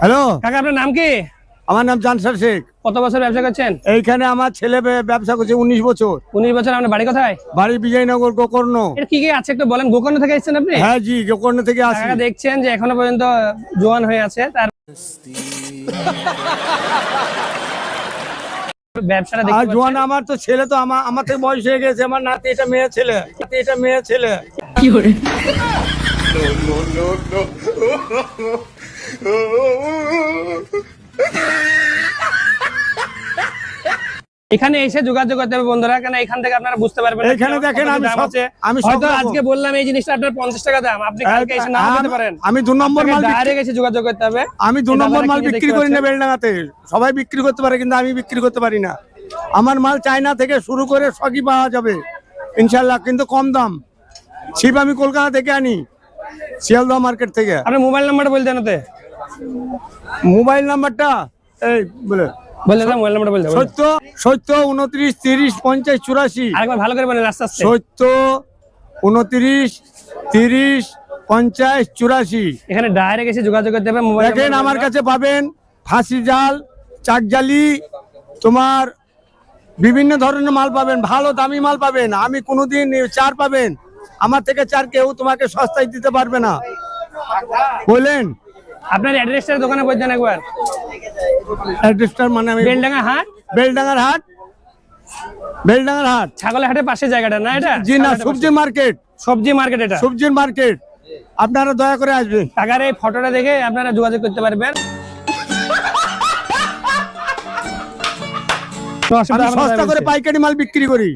Hello কাকা আপনার নাম কি? আমার নাম জানসার শেখ। কত বছর ব্যবসা করছেন? এইখানে আমার ছেলে ব্যবসা করছে 19 বছর। 19 বছর। আপনার বাড়ি কোথায়? বাড়ি বিজয়নগর গোকর্ণ। এটা কি কি আছে একটু বলেন। গোকর্ণ থেকে এসেছেন আপনি? হ্যাঁ জি, গোকর্ণ থেকে আসি। কাকা দেখছেন যে এখনো পর্যন্ত জোয়ান হয়ে আছে, তার ব্যবসাটা আর দেখতে জোয়ান পাচ্ছেন। আমার তো ছেলে তো আমার থেকে বয়স হয়ে গেছে। আমার নাতি, এটা মেয়ে ছেলে, এটা মেয়ে ছেলে। এখানে এসে যোগাযোগ করতে হবে বন্ধুরা, কেন এখান থেকে আপনারা বুঝতে পারবেন না এখানে কিরকম দেখেন কত আমি দাম সব- আছে। আমি সব হয়তো রকম- আজকে বললাম এই জিনিসটা আপনার 50 টাকা দাম, আপনি কালকে এসে নাও পেতে পারেন। আমি 2 নম্বর মাল ডাইরেক্ট এসে যোগাযোগ করতে হবে। আমি 2 এই নম্বর দাদারা মাল কিনে বিক্রি দেখতে করি না পাচ্ছেন। বেলডাঙ্গাতে। সবাই বিক্রি করতে পারে কিন্তু আমি বিক্রি করতে পারি না। আমার মাল চায়না থেকে শুরু করে সবই পাওয়া যাবে ইনশাল্লাহ, কিন্তু কম দাম। ছিপ আমি কলকাতা থেকে আনি, শিয়ালদহ মার্কেট থেকে। আপনার মোবাইল নাম্বারটা বলতে জানাতে মোবাইল নাম্বারটা এই বলে বলতে দাও, মোবাইল নাম্বারটা বলতে 70 29 30 50 84। আরেকবার ভালো করে বলেন আস্তে আস্তে। 70 29 30 50 84। এখানে ডাইরেক্ট এসে যোগাযোগ করতে হবে। মোবাইল দেখেন আমার কাছে পাবেন ফাঁসি জাল, চাকজালি, তোমার বিভিন্ন ধরনের মাল পাবেন, ভালো দামি মাল পাবেন। আমি কোনোদিন চার পাবেন আমার থেকে, চার কেউ তোমাকে সস্তায় দিতে পারবে না। বললেন আপনার অ্যাড্রেসটা দোকানে বলতেন একবার। অ্যাড্রেসটা মানে আমি বেলডাঙ্গা হাট, বেলডাঙ্গার হাট, বেলডাঙ্গার হাট। ছাগলের হাটের পাশে জায়গাটা না এটা? জি না, সবজি মার্কেট, সবজি মার্কেট এটা। সবজির মার্কেট। আপনারা দয়া করে আসবেন। টাকার এই ফটোটা দেখে আপনারা যোগাযোগ করতে পারবেন। আমি সস্তা করে পাইকারি মাল বিক্রি করি।